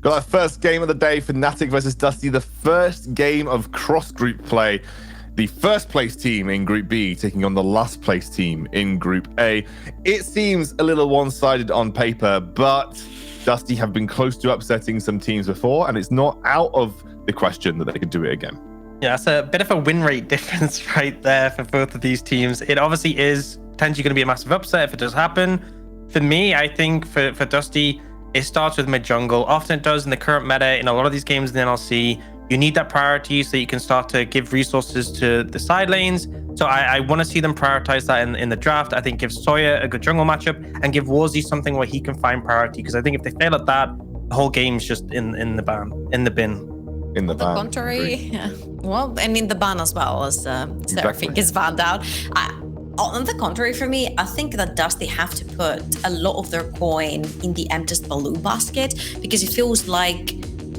Got our first game of the day for Fnatic versus Dusty, the first game of cross-group play. The first place team in Group B taking on the last place team in Group A. It seems a little one-sided on paper, but Dusty have been close to upsetting some teams before, and it's not out of the question that they could do it again. Yeah, it's a bit of a win rate difference right there for both of these teams. It obviously is potentially going to be a massive upset if it does happen. For me, I think for Dusty, it starts with mid-jungle. Often it does in the current meta in a lot of these games in the NLC. You need that priority so you can start to give resources to the side lanes. So I want to see them prioritize that in the draft. I think give Sawyer a good jungle matchup and give Warzy something where he can find priority. Because I think if they fail at that, the whole game's just in the bin. In the ban. On the contrary, yeah. Well, and in the ban as well, as Seraphine gets banned out. On the contrary, for me, I think that Dusty have to put a lot of their coin in the Emtist Baloo basket, because it feels like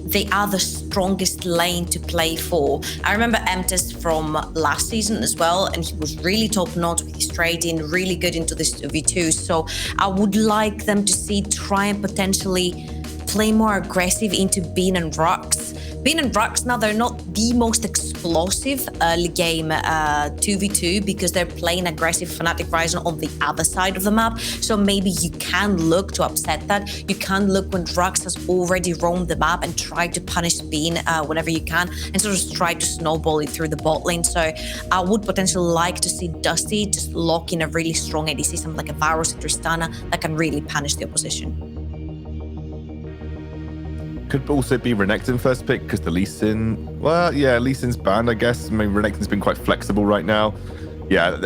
they are the strongest lane to play for. I remember Emtist from last season as well, and he was really top-notch with his trading, really good into this V2. So I would like them to try and potentially play more aggressive into Bean and Rux. Bean and Rux now, they're not the most explosive early game 2v2 because they're playing aggressive Fnatic Ryzen on the other side of the map. So maybe you can look to upset that. You can look when Rux has already roamed the map and try to punish Bean whenever you can and sort of try to snowball it through the bot lane. So I would potentially like to see Dusty just lock in a really strong ADC, something like a Varus or Tristana that can really punish the opposition. Could also be Renekton first pick because the Lee Sin, well, yeah, Lee Sin's banned, I guess. I mean, Renekton's been quite flexible right now. Yeah,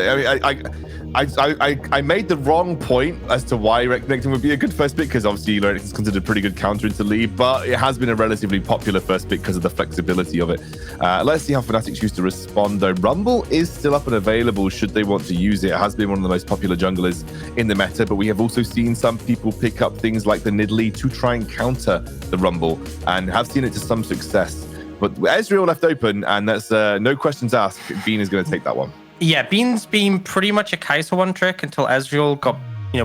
I made the wrong point as to why Renekton would be a good first pick, because obviously Renekton's considered a pretty good counter into Lee, but it has been a relatively popular first pick because of the flexibility of it. Let's see how Fnatic choose to respond, though. Rumble is still up and available should they want to use it. It has been one of the most popular junglers in the meta, but we have also seen some people pick up things like the Nidalee to try and counter the Rumble, and have seen it to some success. But Ezreal left open, and that's no questions asked. Bean is going to take that one. Yeah, Bean's been pretty much a Kai'Sa one trick until Ezreal got,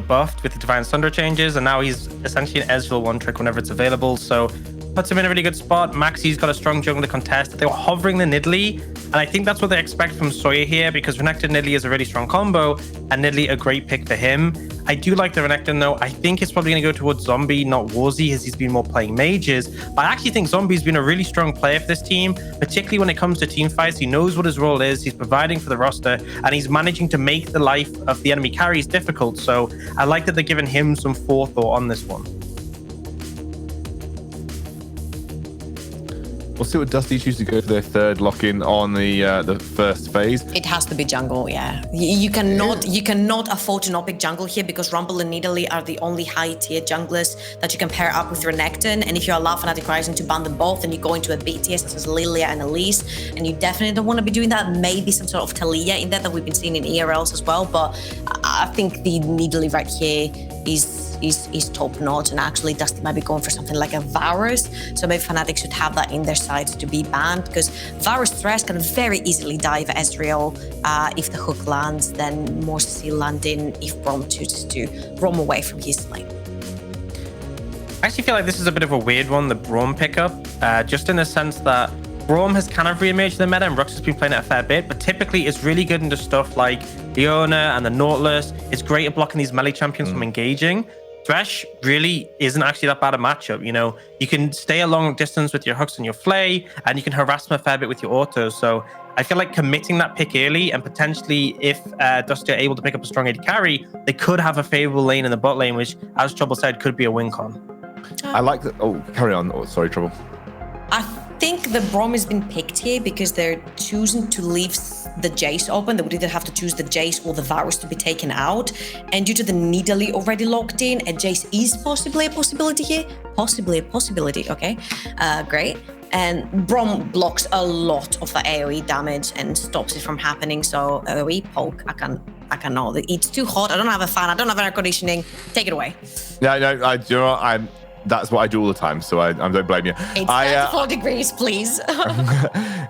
buffed with the Divine Thunder changes, and now he's essentially an Ezreal one trick whenever it's available. So puts him in a really good spot. Maxi's got a strong jungle to contest. They were hovering the Nidalee, and I think that's what they expect from Sawyer here, because Renekton Nidalee is a really strong combo, and Nidalee a great pick for him. I do like the Renekton though. I think it's probably going to go towards Zombie, not Warzy, as he's been more playing mages. But I actually think Zombie's been a really strong player for this team, particularly when it comes to team fights. He knows what his role is. He's providing for the roster, and he's managing to make the life of the enemy carries difficult. So I like that they're giving him some forethought on this one. We'll see what Dusty chooses to go for their third lock-in on the first phase. It has to be jungle, yeah. You cannot afford to not pick jungle here, because Rumble and Nidalee are the only high-tier junglers that you can pair up with Renekton. And if you allow Fnatic Ryzen to ban them both, then you go into a B tier such as Lilia and Elise, and you definitely don't want to be doing that. Maybe some sort of Talia in there that we've been seeing in ERLs as well, but I think the Nidalee right here is top notch, and actually Dusty might be going for something like a Varus. So maybe Fnatic should have that in their sides to be banned, because Varus Thresh can very easily dive Ezreal if the hook lands, then more CC landing if Braum chooses to roam away from his lane. I actually feel like this is a bit of a weird one, the Braum pickup, just in the sense that Braum has kind of re-emerged in the meta, and Rux has been playing it a fair bit, but typically it's really good into stuff like Leona and the Nautilus. It's great at blocking these melee champions from engaging. Thresh really isn't actually that bad a matchup. You can stay a long distance with your hooks and your flay, and you can harass them a fair bit with your autos. So I feel like committing that pick early, and potentially if Dusty are able to pick up a strong AD carry, they could have a favorable lane in the bot lane, which, as Trouble said, could be a win con. I like that. Oh, carry on. Oh, sorry, Trouble. I think the Braum has been picked here because they're choosing to leave the Jace open. They would either have to choose the Jace or the Varus to be taken out. And due to the Nidalee already locked in, a Jace is possibly a possibility here. Possibly a possibility, okay. Great. And Braum blocks a lot of the AoE damage and stops it from happening. So AoE poke, I cannot. It's too hot. I don't have a fan. I don't have air conditioning. Take it away. Yeah, no, That's what I do all the time, so I don't blame you. It's 34 degrees, please.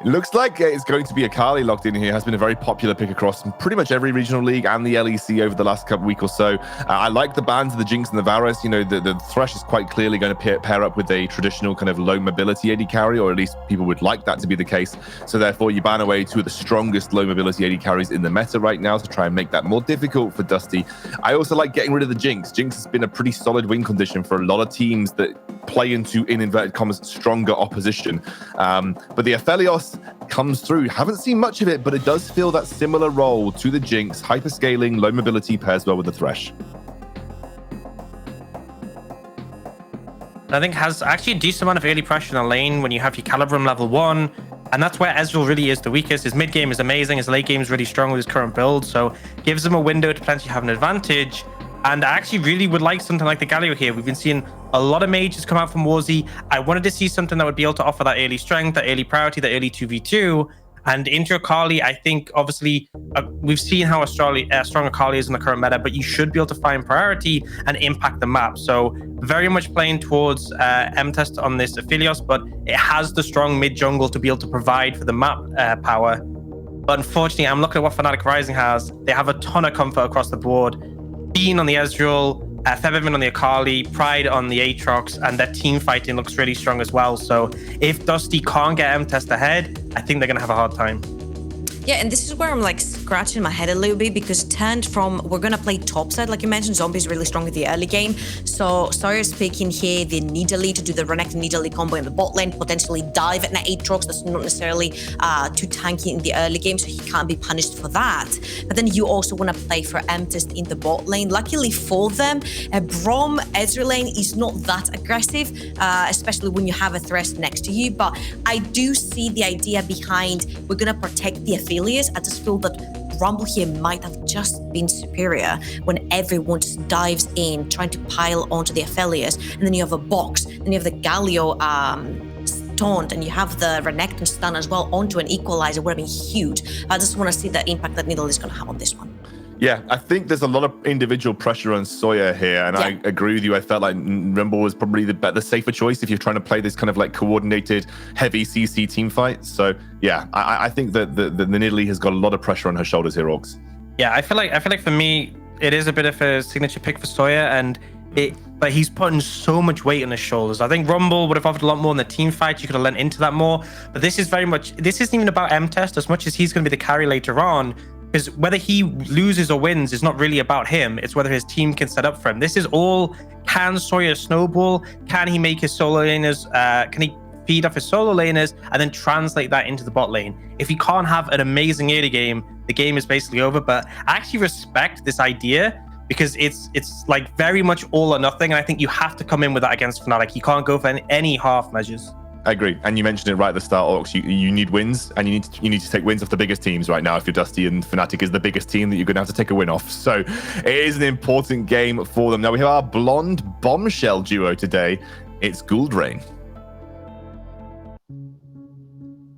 Looks like it's going to be Akali locked in here. Has been a very popular pick across pretty much every regional league and the LEC over the last couple week or so. I like the bans of the Jinx and the Varus. You know, the Thresh is quite clearly going to pair up with a traditional kind of low mobility AD carry, or at least people would like that to be the case. So therefore, you ban away two of the strongest low mobility AD carries in the meta right now to try and make that more difficult for Dusty. I also like getting rid of the Jinx. Jinx has been a pretty solid win condition for a lot of teams that play into, in inverted commas, stronger opposition. But the Aphelios comes through. Haven't seen much of it, but it does feel that similar role to the Jinx. Hyperscaling, low mobility pairs well with the Thresh. I think has actually a decent amount of early pressure in the lane when you have your Calibrum level 1. And that's where Ezreal really is the weakest. His mid game is amazing. His late game is really strong with his current build. So gives him a window to potentially have an advantage. And I actually really would like something like the Galio here. We've been seeing a lot of mages come out from Warzy. I wanted to see something that would be able to offer that early strength, that early priority, that early 2v2. And into Akali, I think, obviously, we've seen how strong Akali is in the current meta, but you should be able to find priority and impact the map. So very much playing towards M-Test on this Aphelios, but it has the strong mid-jungle to be able to provide for the map power. But unfortunately, I'm looking at what Fnatic Rising has. They have a ton of comfort across the board. Bean on the Ezreal, Febiven on the Akali, Pride on the Aatrox, and their team fighting looks really strong as well. So if Dusty can't get M-Test ahead, I think they're going to have a hard time. Yeah, and this is where I'm like scratching my head a little bit, because turned from we're gonna play topside, like you mentioned, Zombie's really strong in the early game. So Sawyer's picking here the Nidalee to do the Renekton Nidalee combo in the bot lane, potentially dive at an Aatrox that's not necessarily too tanky in the early game, so he can't be punished for that. But then you also want to play for M-Test in the bot lane. Luckily for them, Braum Ezreal lane is not that aggressive, especially when you have a Thresh next to you. But I do see the idea behind we're gonna protect the Aphelios. I just feel that Rumble here might have just been superior when everyone just dives in, trying to pile onto the Aphelios, and then you have a box, and you have the Galio taunt, and you have the Renekton stun as well onto an equalizer. Would have been huge. I just want to see the impact that Nidalee is going to have on this one. Yeah, I think there's a lot of individual pressure on Sawyer here, and I agree with you. I felt like Rumble was probably the safer choice if you're trying to play this kind of like coordinated, heavy CC team fight. So yeah, I think that the Nidalee has got a lot of pressure on her shoulders here, Orcs. Yeah, I feel like for me, it is a bit of a signature pick for Sawyer, but he's putting so much weight on his shoulders. I think Rumble would have offered a lot more in the team fight. You could have lent into that more. But this isn't even about M-Test as much as he's going to be the carry later on. Because whether he loses or wins is not really about him. It's whether his team can set up for him. This is all, can Sawyer snowball? Can he make his solo laners? Can he feed off his solo laners and then translate that into the bot lane? If he can't have an amazing early game, the game is basically over. But I actually respect this idea because it's like very much all or nothing. And I think you have to come in with that against Fnatic. You can't go for any half measures. I agree, and you mentioned it right at the start, Orcs. You need wins, and you need to take wins off the biggest teams right now. If you're Dusty and Fnatic is the biggest team that you're going to have to take a win off, so it is an important game for them. Now we have our blonde bombshell duo today. It's Guldrain.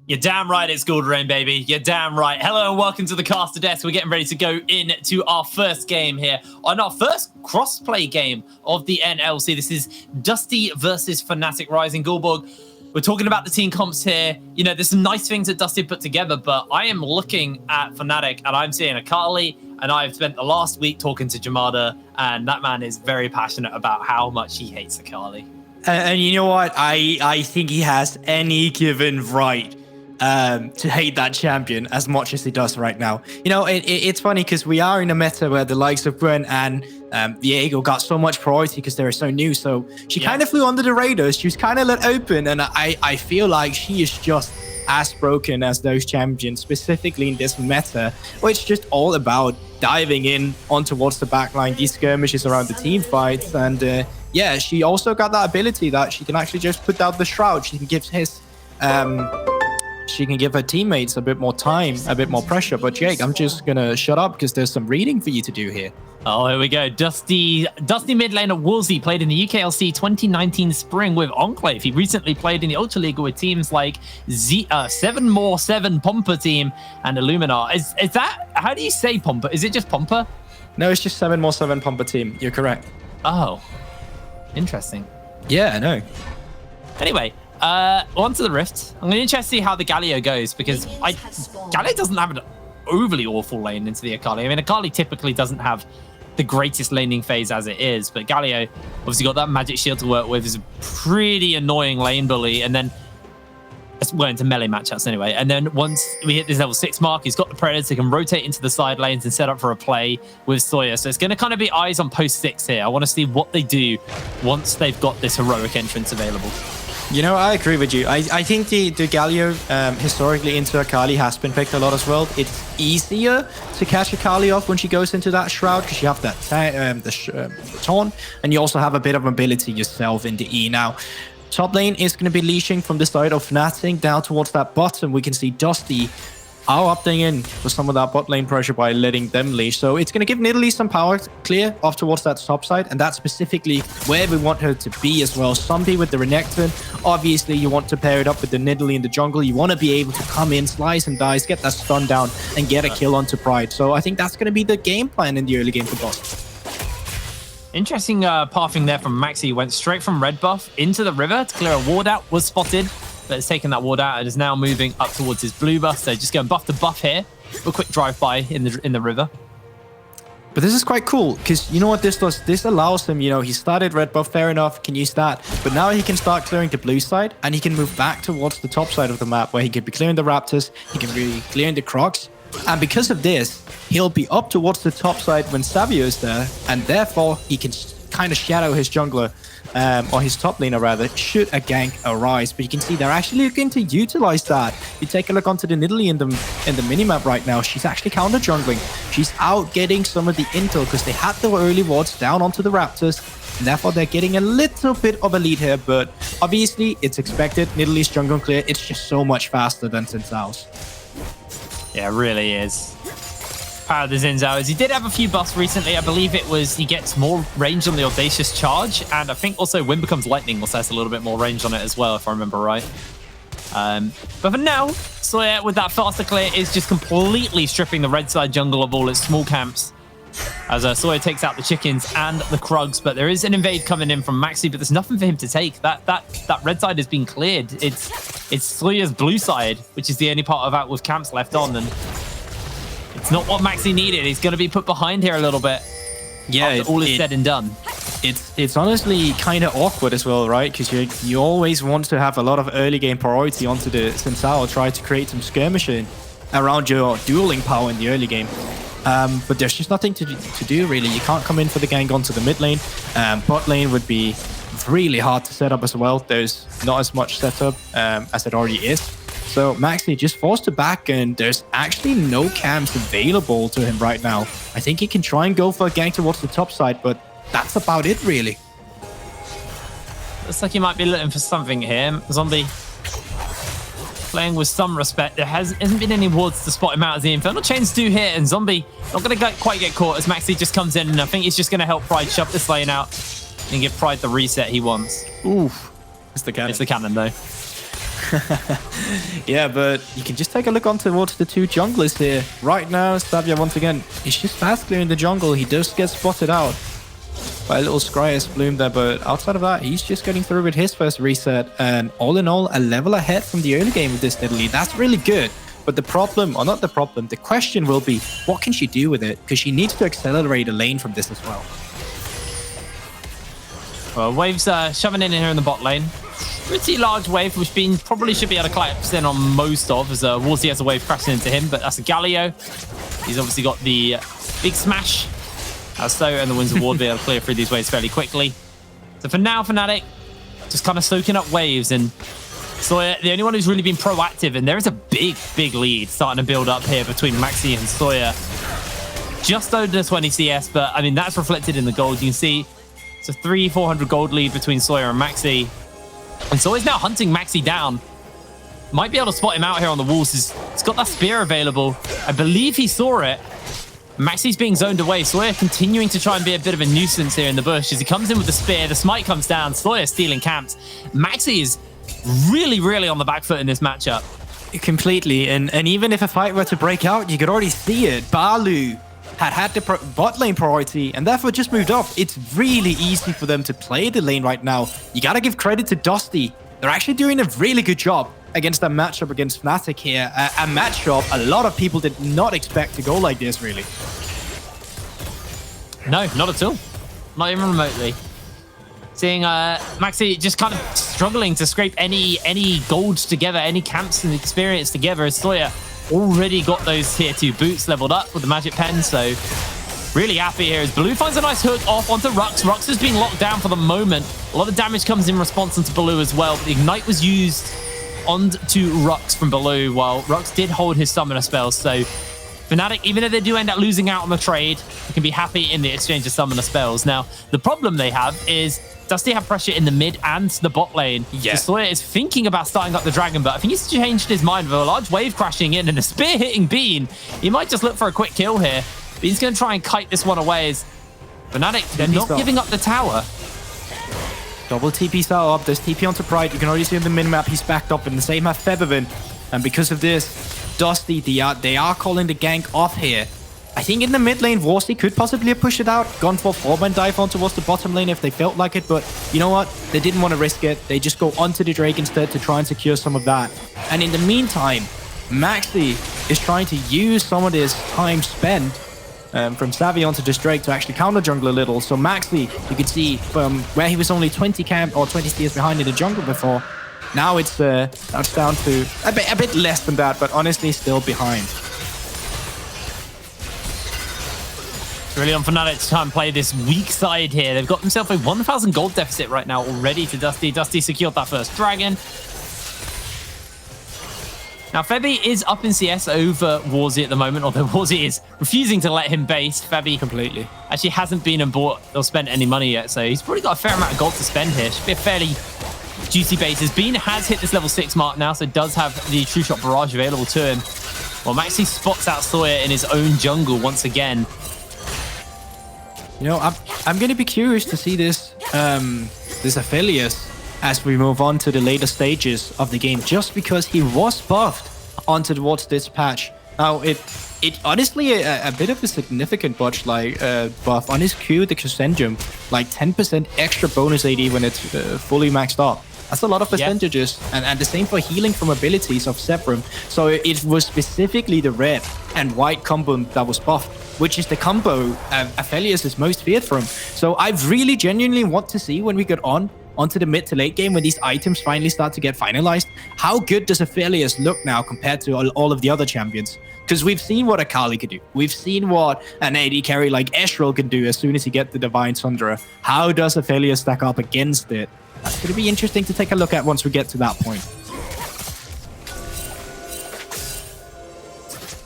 You're damn right it's Guldrain, baby. You're damn right. Hello and welcome to the Caster Desk. We're getting ready to go into our first game here on our first crossplay game of the NLC. This is Dusty versus Fnatic Rising. Gulborg, we're talking about the team comps here. You know, there's some nice things that Dusty put together, but I am looking at Fnatic and I'm seeing Akali, and I've spent the last week talking to Jamada, and that man is very passionate about how much he hates Akali. And you know what? I think he has any given right to hate that champion as much as he does right now. You know, it's funny because we are in a meta where the likes of Gwen and Viego got so much priority because they're so new. So she kind of flew under the radar. She was kind of let open, and I feel like she is just as broken as those champions, specifically in this meta, where it's just all about diving in on towards the backline, these skirmishes around the team fights. And yeah, she also got that ability that she can actually just put down the Shroud. She can give she can give her teammates a bit more time, a bit more pressure. But Jake, I'm just gonna shut up because there's some reading for you to do here. Oh, here we go. Dusty mid laner Woolsey played in the UKLC 2019 spring with Enclave. He recently played in the Ultra League with teams like 7more7 Pompa team and Illuminar. Is that, how do you say Pompa? Is it just Pompa? No, it's just 7more7 Pompa team. You're correct. Oh, interesting. Yeah, I know. Anyway, on to the Rift. I'm going to interested to see how the Galio goes, because Galio doesn't have an overly awful lane into the Akali. I mean, Akali typically doesn't have the greatest laning phase as it is, but Galio obviously got that magic shield to work with, is a pretty annoying lane bully, and then well, into melee matchups anyway. And then once we hit this level 6 mark, he's got the Predators, he can rotate into the side lanes and set up for a play with Sawyer. So it's going to kind of be eyes on post 6 here. I want to see what they do once they've got this heroic entrance available. You know, I agree with you. I think the Galio historically into Akali has been picked a lot as well. It's easier to catch Akali off when she goes into that shroud because you have that the taunt, and you also have a bit of mobility yourself in the E now. Top lane is going to be leashing from the side of Fnatic down towards that bottom. We can see Dusty are opting in for some of that bot lane pressure by letting them leash. So it's going to give Nidalee some power clear off towards that top side, and that's specifically where we want her to be as well. Zombie with the Renekton. Obviously, you want to pair it up with the Nidalee in the jungle. You want to be able to come in, slice and dice, get that stun down, and get a kill onto Pride. So I think that's going to be the game plan in the early game for Boston. Interesting pathing there from Maxi. Went straight from red buff into the river to clear a ward out. Was spotted, but has taken that ward out and is now moving up towards his blue buff. So just going buff to buff here. A quick drive-by in the river. But this is quite cool because you know what this does? This allows him, you know, he started red buff, fair enough, can use that. But now he can start clearing the blue side and he can move back towards the top side of the map where he can be clearing the Raptors, he can be clearing the Crocs. And because of this, he'll be up towards the top side when Savio is there, and therefore he can kind of shadow his jungler, or his top laner rather, should a gank arise. But you can see they're actually looking to utilize that. You take a look onto the Nidalee in the minimap right now. She's actually counter jungling. She's out getting some of the intel because they had the early wards down onto the Raptors. And therefore, they're getting a little bit of a lead here, but obviously it's expected. Nidalee's jungle clear, it's just so much faster than Sinsao's. Yeah, it really is. Power of the Xin Zhao is he did have a few buffs recently. I believe it was he gets more range on the Audacious Charge, and I think also Wind Becomes Lightning also has a little bit more range on it as well, if I remember right. But for now, Sawyer with that faster clear is just completely stripping the red side jungle of all its small camps as Sawyer takes out the chickens and the Krugs. But there is an invade coming in from Maxi, but there's nothing for him to take. That red side has been cleared. It's Sawyer's blue side, which is the only part of that with camps left on, and it's not what Maxi needed. He's going to be put behind here a little bit. Yeah, all is said and done. It's honestly kind of awkward as well, right? Because you always want to have a lot of early game priority onto the Sinzao, try to create some skirmishing around your dueling power in the early game. But there's just nothing to do really. You can't come in for the gank onto the mid lane. Bot lane would be really hard to set up as well. There's not as much setup as it already is. So Maxi just forced to back, and there's actually no camps available to him right now. I think he can try and go for a gank towards the top side, but that's about it really. Looks like he might be looking for something here. Zombie playing with some respect. There hasn't been any wards to spot him out as the Infernal Chains do hit, and Zombie not going to quite get caught as Maxi just comes in, and I think he's just going to help Pride shove this lane out and give Pride the reset he wants. Oof. It's the cannon. It's the cannon though. Yeah, but you can just take a look on towards the two junglers here. Right now, Savia once again, he's just fast clearing the jungle. He does get spotted out by a little Scryer's Bloom there, but outside of that, he's just getting through with his first reset. And all in all, a level ahead from the early game with this Nidalee. That's really good. But the problem, or not the problem, the question will be, what can she do with it? Because she needs to accelerate a lane from this as well. Well, Wave's shoving in here in the bot lane. Pretty large wave, which probably should be able to collapse in on most of, as Wolsey has a wave crashing into him, but that's a Galio. He's obviously got the big smash, as so, and the Winds of Ward be able to clear through these waves fairly quickly. So for now, Fnatic just kind of soaking up waves, and Sawyer, the only one who's really been proactive, and there is a big lead starting to build up here between Maxi and Sawyer. Just under 20 CS, but I mean, that's reflected in the gold. You can see it's a 300-400 gold lead between Sawyer and Maxi. And Sawyer's now hunting Maxi down. Might be able to spot him out here on the walls. He's got that spear available. I believe he saw it. Maxi's being zoned away. Sawyer continuing to try and be a bit of a nuisance here in the bush. As he comes in with the spear, the smite comes down. Sawyer stealing camps. Maxi is really on the back foot in this matchup. Completely. And even if a fight were to break out, you could already see it. Balu had the bot lane priority and therefore just moved up. It's really easy for them to play the lane right now. You gotta give credit to Dusty. They're actually doing a really good job against that matchup against Fnatic here. A matchup a lot of people did not expect to go like this, really. No, not at all. Not even remotely. Seeing Maxi just kind of struggling to scrape any gold together, any camps and experience together, as Sawyer already got those tier 2 boots leveled up with the magic pen. So really happy here as Blue finds a nice hook off onto Rux. Rux has been locked down for the moment. A lot of damage comes in response onto Blue as well. But the Ignite was used onto Rux from Blue, while Rux did hold his summoner spells. So Fnatic, even if they do end up losing out on the trade, they can be happy in the exchange of summoner spells. Now, the problem they have is, does he have pressure in the mid and the bot lane? Yeah. So Sawyer is thinking about starting up the dragon, but I think he's changed his mind with a large wave crashing in and a spear hitting Bean. He might just look for a quick kill here, but he's going to try and kite this one away. As Fnatic, they're not giving up the tower. Double TP style up. There's TP onto Pride. You can already see on the minimap he's backed up, and the same have Feathervin. And because of this, Dusty, they are calling the gank off here. I think in the mid lane, Warsy could possibly have pushed it out, gone for 4-man dive on towards the bottom lane if they felt like it, but you know what? They didn't want to risk it. They just go onto the Drake instead to try and secure some of that. And in the meantime, Maxi is trying to use some of this time spent from Savvy onto this Drake to actually counter jungle a little. So Maxi, you can see from where he was only 20 camp or 20 steers behind in the jungle before, now it's down to a bit less than that, but honestly still behind. Really on Fnatic to try and play this weak side here. They've got themselves a 1,000 gold deficit right now already to Dusty. Dusty secured that first dragon. Now, Febby is up in CS over Warzy at the moment, although Warzy is refusing to let him base. Febby Completely. actually hasn't been and bought or spent any money yet, so he's probably got a fair amount of gold to spend here. Should be a fairly juicy bases. Bean has hit this level 6 mark now, so does have the True Shot Barrage available to him. Well, Maxi spots out Sawyer in his own jungle once again. You know, I'm going to be curious to see this Aphelios as we move on to the later stages of the game, just because he was buffed onto towards this patch. Now, it honestly a bit of a significant buff on his Q, the Crescendium, like 10% extra bonus AD when it's fully maxed up. That's a lot of percentages, and the same for healing from abilities of Zephyr. So it was specifically the red and white combo that was buffed, which is the combo Aphelios is most feared from. So I really genuinely want to see when we get onto the mid to late game, when these items finally start to get finalized, how good does Aphelios look now compared to all of the other champions? Because we've seen what Akali could do. We've seen what an AD carry like Ezreal can do as soon as he gets the Divine Sundra. How does Aphelios stack up against it? That's going to be interesting to take a look at once we get to that point.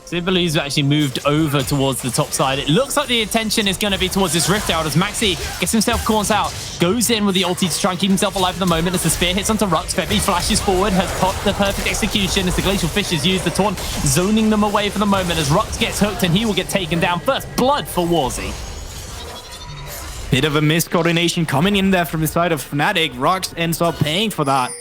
Sibalu's actually moved over towards the top side. It looks like the attention is going to be towards this Rift Out as Maxi gets himself caught out, goes in with the ulti to try and keep himself alive at the moment as the spear hits onto Rux. Febby flashes forward, has popped the perfect execution as the Glacial Fish is used, the taunt zoning them away for the moment as Rux gets hooked and he will get taken down. First blood for Warzy. Bit of a miscoordination coming in there from the side of Fnatic. Rux ends up paying for that.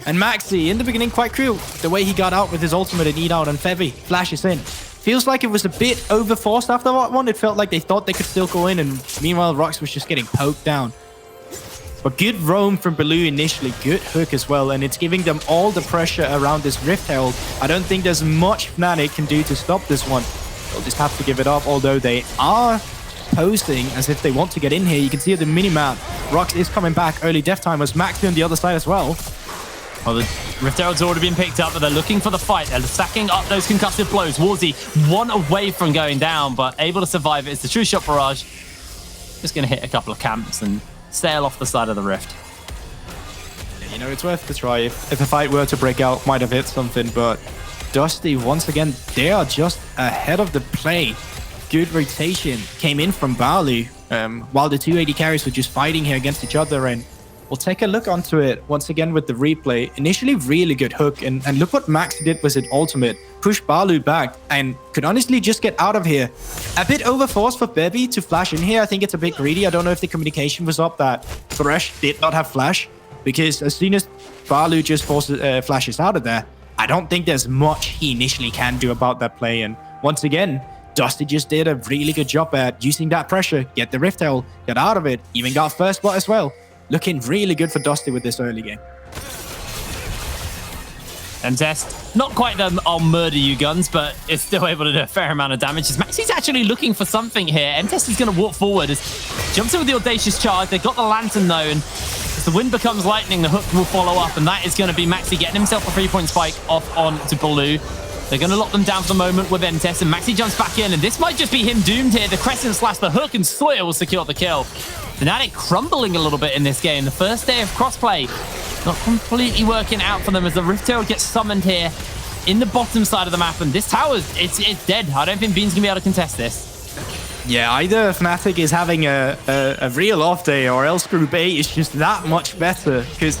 And Maxi, in the beginning, quite cool. The way he got out with his ultimate and eat out and Febby flashes in. Feels like it was a bit overforced after that one. It felt like they thought they could still go in, and meanwhile, Rux was just getting poked down. But good roam from Baloo initially, good hook as well, and it's giving them all the pressure around this Rift Herald. I don't think there's much Fnatic can do to stop this one. They'll just have to give it up, although they are posting as if they want to get in here. You can see at the minimap, Rux is coming back. Early death time was Maxi on the other side as well. Well, the Rift Herald's already been picked up, but they're looking for the fight. They're stacking up those concussive blows. Warzy, one away from going down, but able to survive it. It's the True Shot Barrage. Just going to hit a couple of camps and sail off the side of the Rift. You know, it's worth the try. If a fight were to break out, might have hit something, but Dusty, once again, they are just ahead of the play. Good rotation came in from Barley, while the two AD carries were just fighting here against each other, and we'll take a look onto it once again with the replay. Initially, really good hook, and look what Max did with his ultimate. Push Balu back and could honestly just get out of here. A bit overforced for Bevy to flash in here. I think it's a bit greedy. I don't know if the communication was up that Thresh did not have flash, because as soon as Balu just flashes out of there, I don't think there's much he initially can do about that play. And once again, Dusty just did a really good job at using that pressure, get the Rift Tail, get out of it, even got first blood as well. Looking really good for Dusty with this early game. And Test, not quite the I'll murder you guns, but it's still able to do a fair amount of damage. As Maxi's actually looking for something here. M-Test is going to walk forward. Jumps in with the Audacious Charge. They've got the Lantern though, and as the wind becomes lightning, the hook will follow up, and that is going to be Maxi getting himself a 3-point spike off on to Baloo. They're going to lock them down for the moment with M-Test, and Maxi jumps back in, and this might just be him doomed here. The Crescent slash the hook, and Sawyer will secure the kill. Fnatic crumbling a little bit in this game. The first day of crossplay not completely working out for them as the Rift Tail gets summoned here in the bottom side of the map, and this tower, it's dead. I don't think Bean's going to be able to contest this. Yeah, either Fnatic is having a real off day, or else Group A is just that much better, because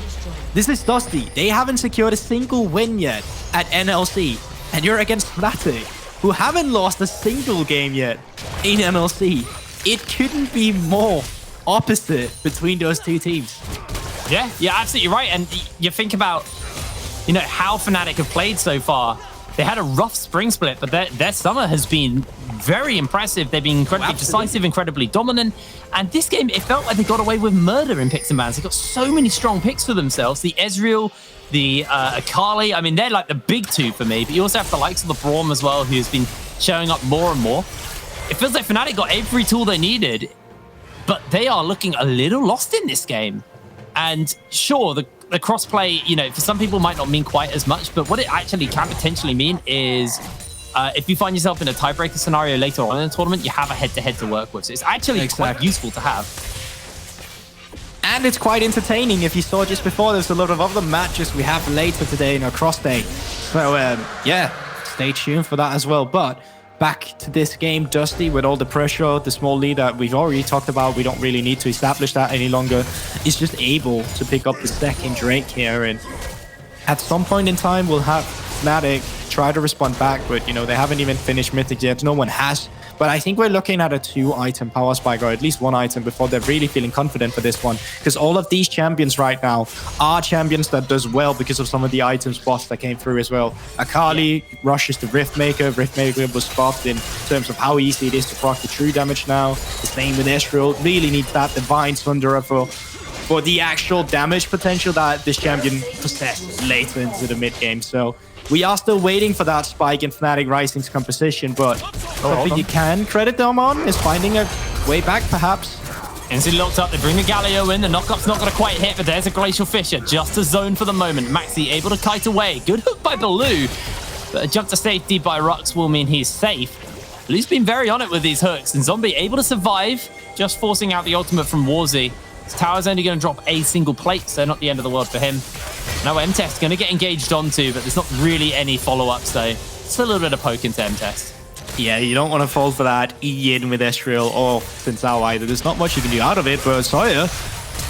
this is Dusty. They haven't secured a single win yet at NLC, and you're against Fnatic, who haven't lost a single game yet in NLC. It couldn't be more opposite between those two teams. Yeah, you're absolutely right. And you think about, how Fnatic have played so far. They had a rough spring split, but their summer has been very impressive. They've been incredibly decisive, incredibly dominant. And this game, it felt like they got away with murder in picks and bans. They got so many strong picks for themselves. The Ezreal, the Akali, I mean, they're like the big two for me. But you also have the likes of the Braum as well, who's been showing up more and more. It feels like Fnatic got every tool they needed, but they are looking a little lost in this game. And sure, the crossplay, for some people might not mean quite as much, but what it actually can potentially mean is if you find yourself in a tiebreaker scenario later on in the tournament, you have a head-to-head to work with. So it's actually quite useful to have. And it's quite entertaining. If you saw just before, there's a lot of other matches we have later today in our cross day. So yeah, stay tuned for that as well. But back to this game, Dusty, with all the pressure, the small lead that we've already talked about, we don't really need to establish that any longer, is just able to pick up the second Drake here. And at some point in time, we'll have Fnatic try to respond back, but they haven't even finished Mythic yet. No one has. But I think we're looking at a 2-item power spike, or at least 1 item before they're really feeling confident for this one. Because all of these champions right now are champions that does well because of some of the items buffs that came through as well. Akali rushes the Riftmaker. Riftmaker was buffed in terms of how easy it is to proc the true damage now. The same with Ezreal. Really needs that Divine Sunderer for the actual damage potential that this champion possesses later into the mid game. So we are still waiting for that spike in Fnatic Rising's composition, but something you can credit them on is finding a way back, perhaps. Instantly locked up, they bring the Galio in, the knockup's not going to quite hit, but there's a Glacial Fissure, just a zone for the moment. Maxi able to kite away, good hook by Baloo, but a jump to safety by Rux will mean he's safe. Baloo's been very on it with these hooks, and Zombie able to survive, just forcing out the ultimate from Warzy. His tower's only going to drop a single plate, so not the end of the world for him. Now M-Test going to get engaged onto, but there's not really any follow-ups, so it's a little bit of poke into M-Test. Yeah, you don't want to fall for that E in with Ezreal or Sinsao either. There's not much you can do out of it, but Sawyer...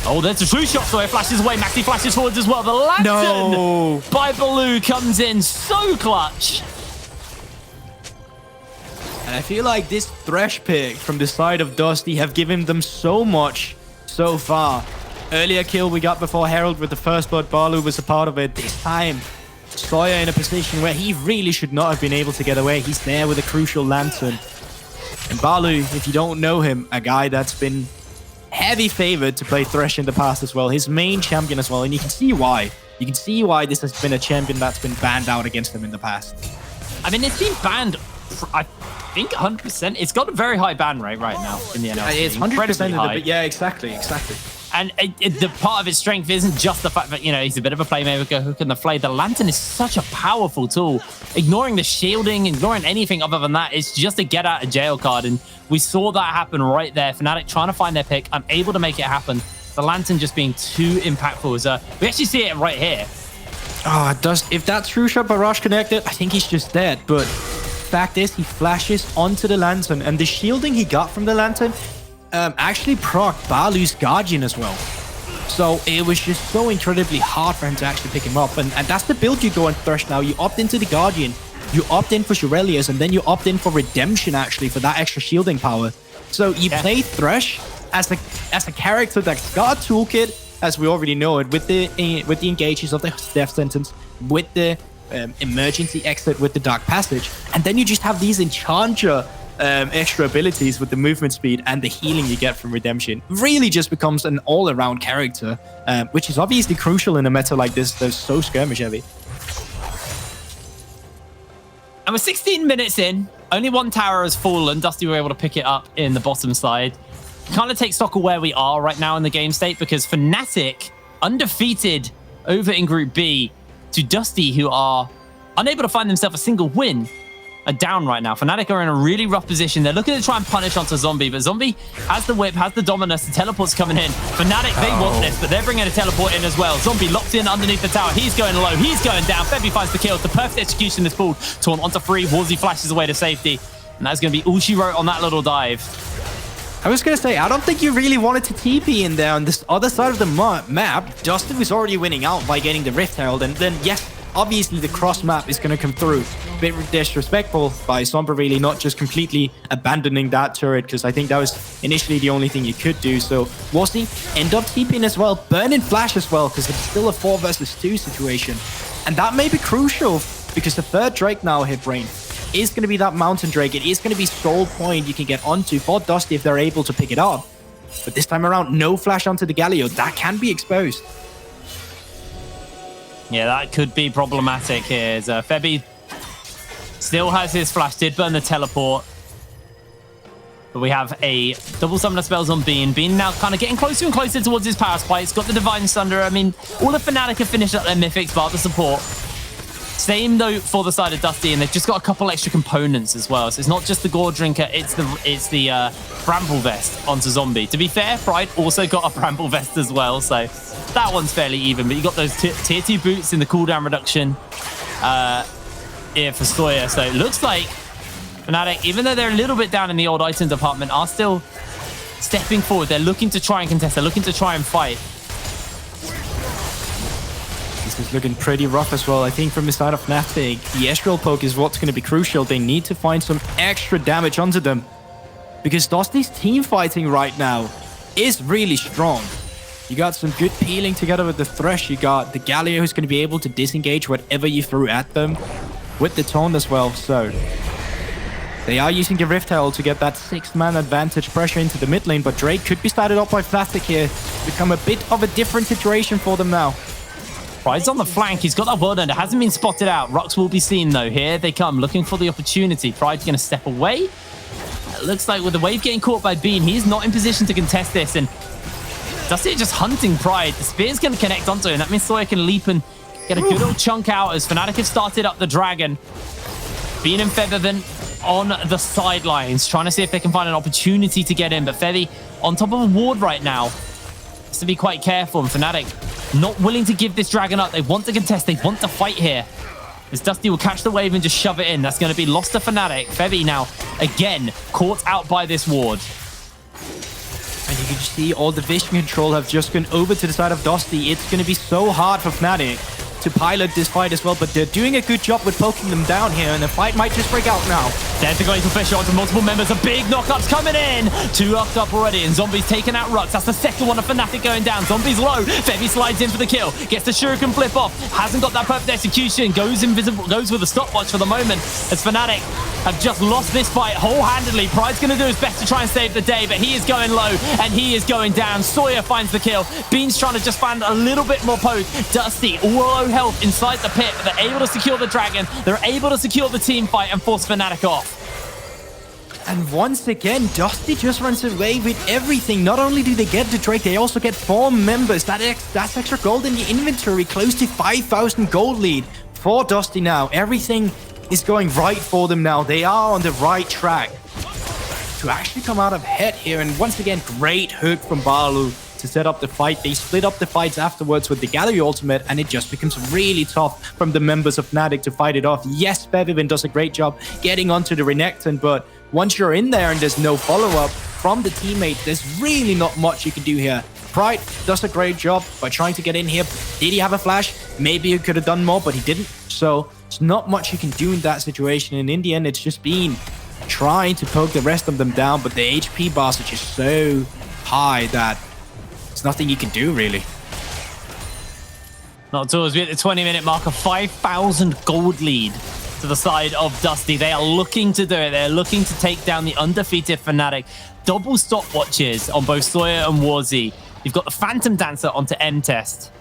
Oh, there's a true shot. Sawyer flashes away. Maxi flashes forwards as well. The Lantern by Baloo comes in so clutch. And I feel like this Thresh pick from the side of Dusty have given them so much so far. Earlier kill we got before Herald with the first blood. Baloo was a part of it. This time, Sawyer in a position where he really should not have been able to get away. He's there with a crucial Lantern. And Baloo, if you don't know him, a guy that's been heavy favored to play Thresh in the past as well. His main champion as well. And you can see why. You can see why this has been a champion that's been banned out against him in the past. I mean, it's been banned, I think 100%. It's got a very high ban rate right now in the NLC. It's 100% high. Yeah, exactly. And the part of its strength isn't just the fact that, he's a bit of a playmaker, hook in the flay. The Lantern is such a powerful tool. Ignoring the shielding, ignoring anything other than that, it's just a get out of jail card. And we saw that happen right there. Fnatic trying to find their pick, unable to make it happen. The Lantern just being too impactful. We actually see it right here. Oh, if that true shot barrage connected, I think he's just dead. But fact is, he flashes onto the Lantern, and the shielding he got from the Lantern actually procced Baloo's Guardian as well. So it was just so incredibly hard for him to actually pick him up. And that's the build you go on Thresh now. You opt into the Guardian, you opt in for Shurelius, and then you opt in for Redemption actually for that extra shielding power. So you play Thresh as a character that's got a toolkit, as we already know it, with the engages of the Death Sentence, with the emergency exit with the Dark Passage, and then you just have these Enchanter extra abilities with the movement speed and the healing you get from Redemption. Really just becomes an all-around character, which is obviously crucial in a meta like this that's so skirmish heavy. And we're 16 minutes in. Only one tower has fallen. Dusty were able to pick it up in the bottom side. Kind of take stock of where we are right now in the game state, because Fnatic undefeated over in Group B to Dusty, who are unable to find themselves a single win, are down right now. Fnatic are in a really rough position. They're looking to try and punish onto Zombie, but Zombie has the whip, has the dominance, the teleport's coming in. Fnatic, they want this, but they're bringing a teleport in as well. Zombie locked in underneath the tower. He's going low, he's going down. Febby finds the kill. The perfect execution is pulled. Torn onto free. Warzy flashes away to safety. And that's going to be all she wrote on that little dive. I was going to say, I don't think you really wanted to TP in there on this other side of the map. Dustin was already winning out by getting the Rift Herald, and then, yes, obviously the cross map is going to come through. A bit disrespectful by Sombra really not just completely abandoning that turret, because I think that was initially the only thing you could do. So Warzy end up TPing as well, burning Flash as well, because it's still a 4 versus 2 situation. And that may be crucial, because the third Drake now hit Brain is going to be that Mountain Drake. It is going to be sole point you can get onto for Dusty if they're able to pick it up. But this time around, no flash onto the Galio. That can be exposed. Yeah, that could be problematic here. As Febby still has his flash, did burn the teleport. But we have a double summoner spells on Bean. Bean now kind of getting closer and closer towards his power spike. He's got the Divine Thunder. I mean, all the Fnatic have finished up their mythics, bar the support. Same though for the side of Dusty, and they've just got a couple extra components as well. So it's not just the Gore Drinker, it's the Bramble Vest onto Zombie. To be fair, Pride also got a Bramble Vest as well, so that one's fairly even. But you got those tier 2 boots in the cooldown reduction here for Sawyer. So it looks like Fnatic, even though they're a little bit down in the old item department, are still stepping forward. They're looking to try and contest. They're looking to try and fight. This is looking pretty rough as well. I think from the side of Fnatic, the Ezreal poke is what's going to be crucial. They need to find some extra damage onto them, because Dusty's team fighting right now is really strong. You got some good peeling together with the Thresh. You got the Galio who's going to be able to disengage whatever you threw at them with the Taunt as well. So they are using the Rift Herald to get that 6-man advantage pressure into the mid lane, but Drake could be started up by Fnatic here. Become a bit of a different situation for them now. Pride's on the flank. He's got that World Ender. Hasn't been spotted out. Rux will be seen, though. Here they come, looking for the opportunity. Pride's going to step away. It looks like with the wave getting caught by Bean, he's not in position to contest this. And Dusty just hunting Pride. The Spear's going to connect onto him. That means Sawyer can leap and get a good old chunk out as Fnatic have started up the Dragon. Bean and Featherman on the sidelines, trying to see if they can find an opportunity to get in. But Feathy on top of a ward right now. Has to be quite careful. And Fnatic not willing to give this Dragon up. They want to contest. They want to fight here. As Dusty will catch the wave and just shove it in. That's going to be lost to Fnatic. Febby now, again, caught out by this ward. And you can see all the vision control have just gone over to the side of Dusty. It's going to be so hard for Fnatic to pilot this fight as well, but they're doing a good job with poking them down here, and the fight might just break out now. There's the Glacial Fisher onto multiple members. A big knockups coming in. 2 knocked up already, and Zombie's taking out Rux. That's the second one of Fnatic going down. Zombie's low. Febby slides in for the kill. Gets the Shuriken flip off. Hasn't got that perfect execution. Goes invisible. Goes with a stopwatch for the moment, as Fnatic have just lost this fight wholehandedly. Pride's going to do his best to try and save the day, but he is going low, and he is going down. Sawyer finds the kill. Bean's trying to just find a little bit more poke. Dusty, all low health inside the pit, but they're able to secure the Dragon. They're able to secure the team fight and force Fnatic off. And once again, Dusty just runs away with everything. Not only do they get the Drake, they also get 4 members. That's extra gold in the inventory. Close to 5,000 gold lead for Dusty now. Everything is going right for them now. They are on the right track to actually come out ahead here. And once again, great hook from Balu to set up the fight. They split up the fights afterwards with the Gallery ultimate, and it just becomes really tough from the members of Fnatic to fight it off. Yes, Bevivin does a great job getting onto the Renekton, but once you're in there and there's no follow-up from the teammate, there's really not much you can do here. Pride does a great job by trying to get in here. Did he have a flash? Maybe he could have done more, but he didn't. So there's not much you can do in that situation. And in the end, it's just been trying to poke the rest of them down, but the HP bars are just so high that there's nothing you can do, really. Not at all. As we hit the 20-minute mark, a 5,000 gold lead to the side of Dusty. They are looking to do it. They're looking to take down the undefeated Fnatic. Double stopwatches on both Sawyer and Warzy. You've got the Phantom Dancer onto M-Test.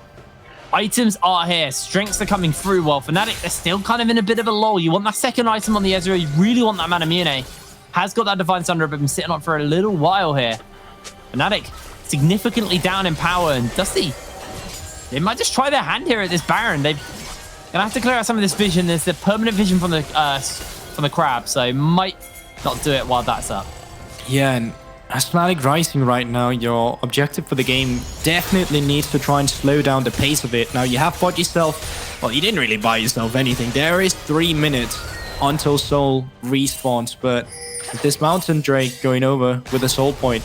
Items are here. Strengths are coming through. While Fnatic, they're still kind of in a bit of a lull. You want that second item on the Ezreal. You really want that Manamune. Has got that Divine Thunder, but been sitting on for a little while here. Fnatic significantly down in power, and Dusty, they might just try their hand here at this Baron. They're gonna have to clear out some of this vision. There's the permanent vision from the crab, so might not do it while that's up. Yeah, and as Fnatic rising right now, your objective for the game definitely needs to try and slow down the pace of it. Now, you have bought yourself, well, you didn't really buy yourself anything. There is 3 minutes until Soul respawns, but with this Mountain Drake going over with a Soul Point,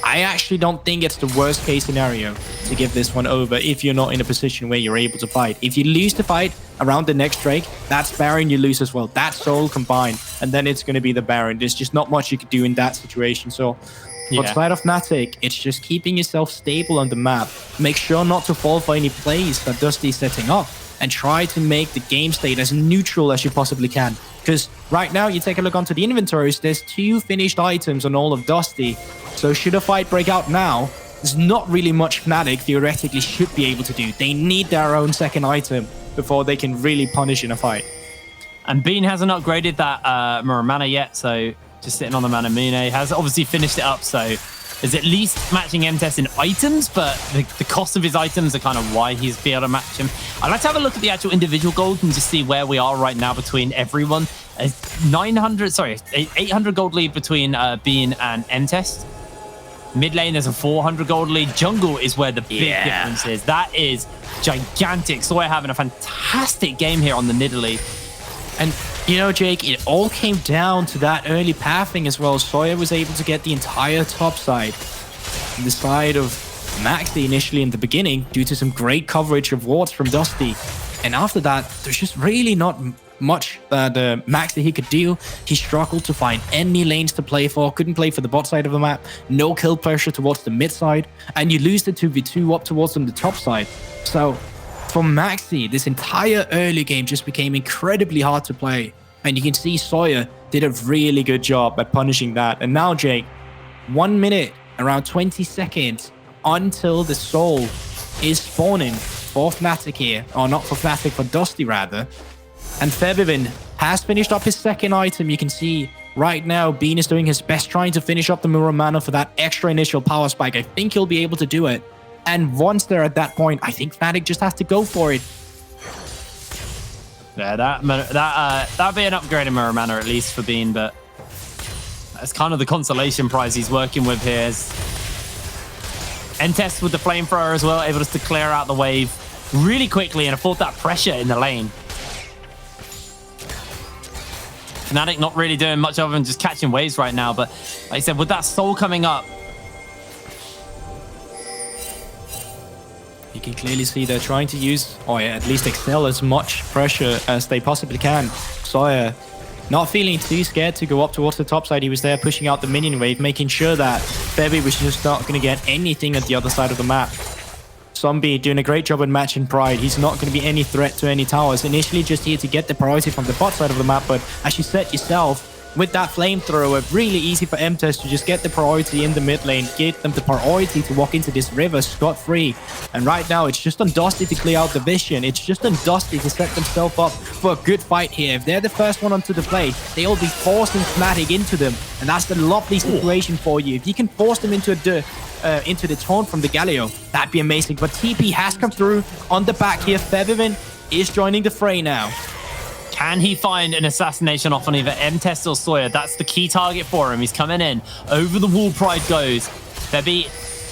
I actually don't think it's the worst case scenario to give this one over if you're not in a position where you're able to fight. If you lose the fight around the next Drake, that's Baron you lose as well. That's Soul combined, and then it's going to be the Baron. There's just not much you could do in that situation. So outside of Fnatic, it's just keeping yourself stable on the map. Make sure not to fall for any plays that Dusty's setting up, and try to make the game state as neutral as you possibly can. Because right now, you take a look onto the inventories, there's 2 finished items on all of Dusty. So should a fight break out now, there's not really much Fnatic theoretically should be able to do. They need their own second item before they can really punish in a fight. And Bean hasn't upgraded that Muramana yet, so just sitting on the Manamune. Has obviously finished it up, so is at least matching M-Test in items, but the cost of his items are kind of why he's be able to match him. I'd like to have a look at the actual individual gold and just see where we are right now between everyone. 800 gold lead between Bean and M-Test. Mid lane, there's a 400 gold lead. Jungle is where the big difference is. That is gigantic. Sawyer having a fantastic game here on the Nidalee. And, you know, Jake, it all came down to that early pathing as well. Sawyer was able to get the entire top side. On the side of Maxi initially in the beginning, due to some great coverage of wards from Dusty. And after that, there's just really not much that Maxi he could do. He struggled to find any lanes to play for, couldn't play for the bot side of the map, no kill pressure towards the mid side, and you lose the 2v2 up towards on the top side. So for Maxi, this entire early game just became incredibly hard to play. And you can see Sawyer did a really good job at punishing that. And now, Jake, 1 minute, around 20 seconds until the Soul is spawning for Fnatic here. Or not for Fnatic, for Dusty rather. And Febivin has finished up his second item. You can see right now Bean is doing his best trying to finish up the Muramana for that extra initial power spike. I think he'll be able to do it. And once they're at that point, I think Fnatic just has to go for it. Yeah, that'd be an upgrade in Muramana at least for Bean, but that's kind of the consolation prize he's working with here. M-Test with the flamethrower as well, able to clear out the wave really quickly and afford that pressure in the lane. Fnatic not really doing much other than just catching waves right now, but like I said, with that Soul coming up, you can clearly see they're trying to use, or at least excel as much pressure as they possibly can. Sawyer not feeling too scared to go up towards the top side. He was there pushing out the minion wave, making sure that Febby was just not going to get anything at the other side of the map. Zombie doing a great job at matching Pride. He's not going to be any threat to any towers. Initially just here to get the priority from the bot side of the map, but as you said yourself, with that flamethrower, really easy for M-Test to just get the priority in the mid lane, get them the priority to walk into this river scot-free. And right now, it's just on Dusty to clear out the vision. It's just on Dusty to set themselves up for a good fight here. If they're the first one onto the play, they'll be forcing Fnatic into them. And that's the lovely situation for you. If you can force them into the taunt from the Galio, that'd be amazing. But TP has come through on the back here. Febivin is joining the fray now. Can he find an assassination off on either M-Test or Sawyer? That's the key target for him. He's coming in. Over the wall, Pride goes. Febby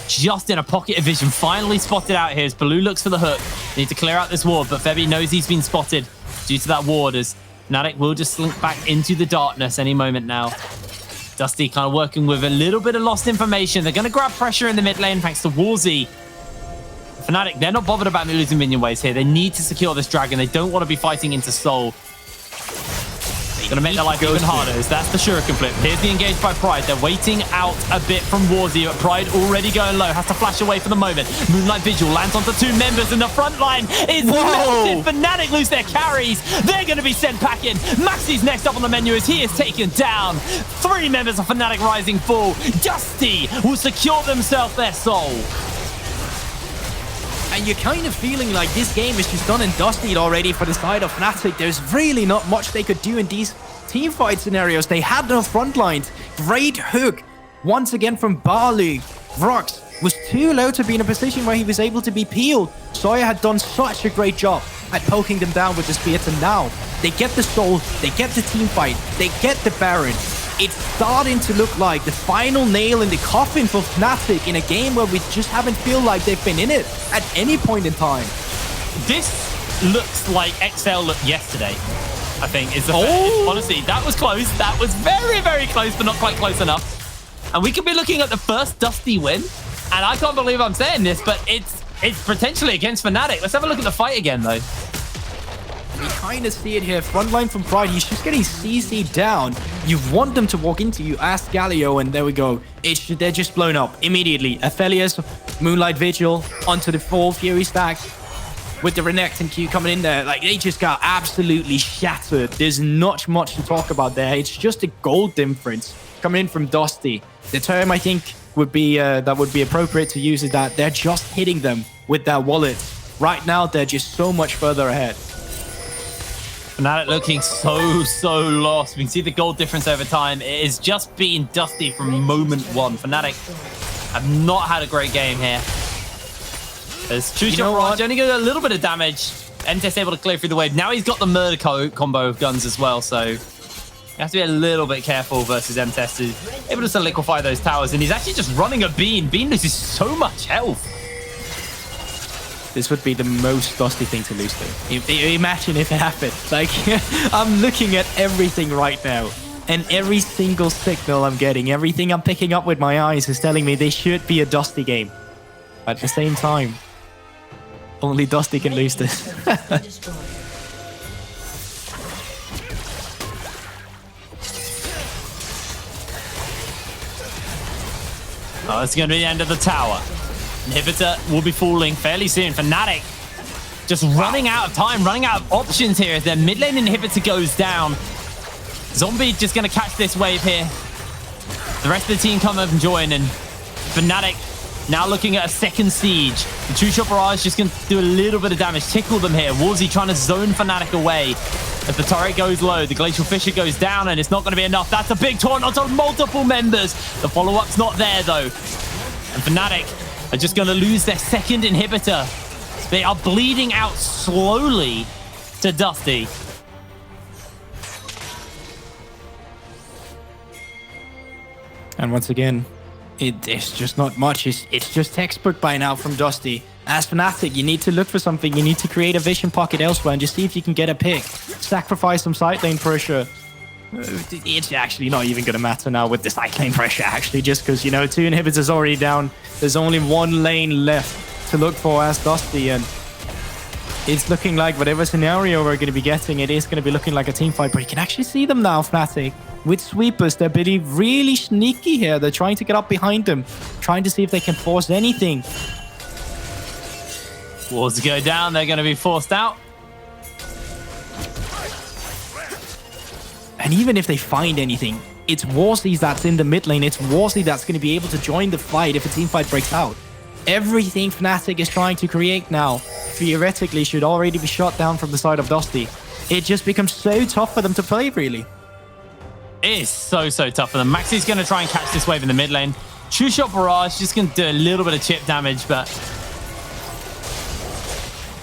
just in a pocket of vision. Finally spotted out here as Baloo looks for the hook. They need to clear out this ward, but Febby knows he's been spotted due to that ward as Fnatic will just slink back into the darkness any moment now. Dusty kind of working with a little bit of lost information. They're going to grab pressure in the mid lane thanks to Warzy. Fnatic, they're not bothered about losing minion waves here. They need to secure this dragon. They don't want to be fighting into Soul. Gonna make their life even harder. That's the Shuriken flip. Here's the engage by Pride. They're waiting out a bit from Warzy, but Pride already going low. Has to flash away for the moment. Moonlight Vigil lands onto 2 members, and the front line is melted. Fnatic lose their carries. They're going to be sent packing. Maxi's next up on the menu as he is taken down. 3 members of Fnatic rising full. Dusty will secure themselves their soul. And you're kind of feeling like this game is just done and dusted already for the side of Fnatic. There's really not much they could do in these team fight scenarios. They had no front lines. Great hook once again from Barley. Vrox was too low to be in a position where he was able to be peeled. Sawyer had done such a great job at poking them down with the spears, and now they get the soul, they get the team fight, they get the Baron. It's starting to look like the final nail in the coffin for Fnatic in a game where we just haven't feel like they've been in it at any point in time. This looks like XL looked yesterday, I think. Is the honestly, that was close. That was very, very close, but not quite close enough. And we could be looking at the first Dusty win. And I can't believe I'm saying this, but it's potentially against Fnatic. Let's have a look at the fight again, though. You kind of see it here. Frontline from Pride. He's just getting CC'd down. You want them to walk into you. Ask Galio, and there we go. They're just blown up immediately. Aphelios, Moonlight Vigil onto the 4 Fury stack with the Renekton and Q coming in there. Like, they just got absolutely shattered. There's not much to talk about there. It's just a gold difference coming in from Dusty. The term I think would be that would be appropriate to use is that they're just hitting them with their wallet. Right now, they're just so much further ahead. Fnatic looking so lost. We can see the gold difference over time. It has just been Dusty from moment 1. Fnatic have not had a great game here. As Chushop only got a little bit of damage. MTS able to clear through the wave. Now he's got the murder combo of guns as well, so you have to be a little bit careful versus MTS to able to liquefy those towers. And he's actually just running a Bean. Bean loses so much health. This would be the most Dusty thing to lose to. Imagine if it happened. Like, I'm looking at everything right now. And every single signal I'm getting, everything I'm picking up with my eyes is telling me this should be a Dusty game. But at the same time, only Dusty can lose this. Oh, it's going to be the end of the tower. Inhibitor will be falling fairly soon. Fnatic just running out of time, running out of options here as their mid lane inhibitor goes down. Zombie just going to catch this wave here. The rest of the team come up and join, and Fnatic now looking at a second siege. The True Shot Barrage just going to do a little bit of damage, tickle them here. Warzy trying to zone Fnatic away. As the turret goes low, the Glacial Fissure goes down, and it's not going to be enough. That's a big taunt onto multiple members. The follow-up's not there, though. And Fnatic are just going to lose their second inhibitor. They are bleeding out slowly to Dusty. And once again, it's just not much. It's just textbook by now from Dusty. As Fnatic, you need to look for something. You need to create a vision pocket elsewhere and just see if you can get a pick. Sacrifice some side lane pressure. It's actually not even going to matter now with the side lane pressure, actually, just because, you know, 2 inhibitors already down. There's only 1 lane left to look for as Dusty, and it's looking like whatever scenario we're going to be getting, it is going to be looking like a team fight. But you can actually see them now, Fnatic. With sweepers, they're being really sneaky here. They're trying to get up behind them, trying to see if they can force anything. Walls go down, they're going to be forced out. And even if they find anything, it's Warzy that's in the mid lane. It's Warzy that's going to be able to join the fight if a team fight breaks out. Everything Fnatic is trying to create now, theoretically, should already be shot down from the side of Dusty. It just becomes so tough for them to play, really. It is so tough for them. Maxi's going to try and catch this wave in the mid lane. True Shot Barrage just going to do a little bit of chip damage, but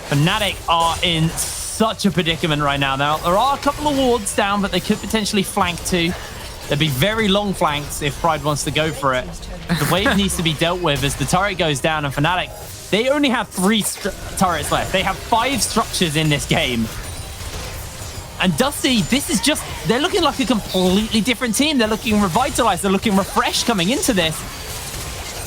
Fnatic are in such a predicament right now. Now, there are a couple of wards down, but they could potentially flank too. There'd be very long flanks if Pride wants to go for it. The wave needs to be dealt with as the turret goes down, and Fnatic, they only have 3 turrets left. They have 5 structures in this game. And Dusty, this is just, they're looking like a completely different team. They're looking revitalized. They're looking refreshed coming into this.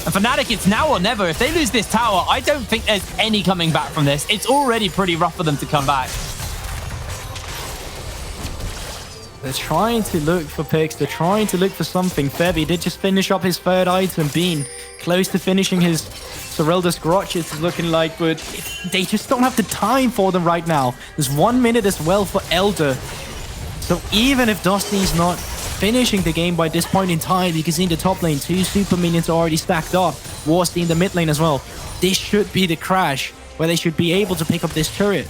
And Fnatic, it's now or never. If they lose this tower, I don't think there's any coming back from this. It's already pretty rough for them to come back. They're trying to look for picks. They're trying to look for something. Febby did just finish up his third item. Bean close to finishing his Sorelda Scrotch, it's looking like, but they just don't have the time for them right now. There's 1 minute as well for Elder. So even if Dusty's not finishing the game by this point in time, you can see in the top lane, 2 super minions are already stacked up. Warsty in the mid lane as well. This should be the crash where they should be able to pick up this turret.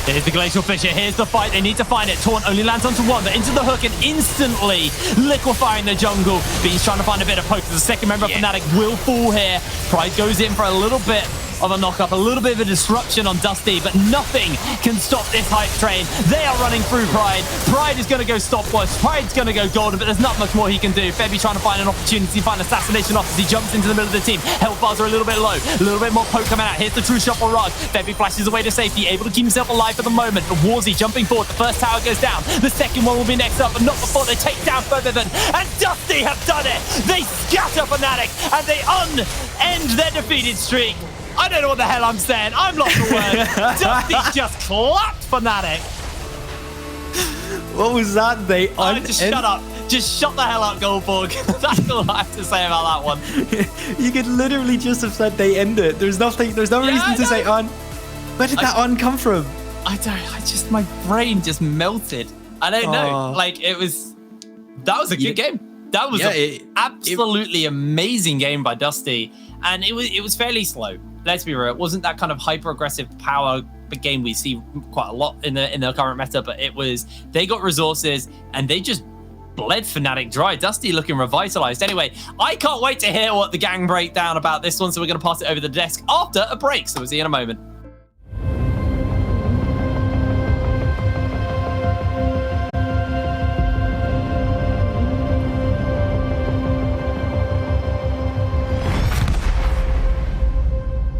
Here's the Glacial Fissure. Here's the fight. They need to find it. Taunt only lands onto one, but into the hook and instantly liquefying the jungle. Bean's trying to find a bit of poke. The second member of Fnatic will fall here. Pride goes in for a little bit of a knock-up, a little bit of a disruption on Dusty, but nothing can stop this hype train. They are running through Pride. Pride is going to go stopwatch. Pride's going to go golden, but there's not much more he can do. Febby trying to find an opportunity to find assassination off as he jumps into the middle of the team. Health bars are a little bit low. A little bit more poke coming out. Here's the true shot for Rug. Febby flashes away to safety, able to keep himself alive for the moment. But Warzy jumping forward. The first tower goes down. The second one will be next up, but not before they take down Forbidden. And Dusty have done it. They scatter Fnatic and they end their defeated streak. I don't know what the hell I'm saying. I'm lost for words. Dusty just clapped Fnatic. What was that? Just shut up. Just shut the hell up, Goldborg. That's all I have to say about that one. You could literally just have said they end it. There's no reason to say on. Where did that on come from? My brain just melted. I don't know. Like, that was a good game. That was an absolutely amazing game by Dusty. And it was fairly slow. Let's be real. It wasn't that kind of hyper-aggressive power game we see quite a lot in the current meta, but they got resources and they just bled Fnatic dry. Dusty looking revitalized. Anyway, I can't wait to hear what the gang break down about this one, so we're going to pass it over the desk after a break. So we'll see you in a moment.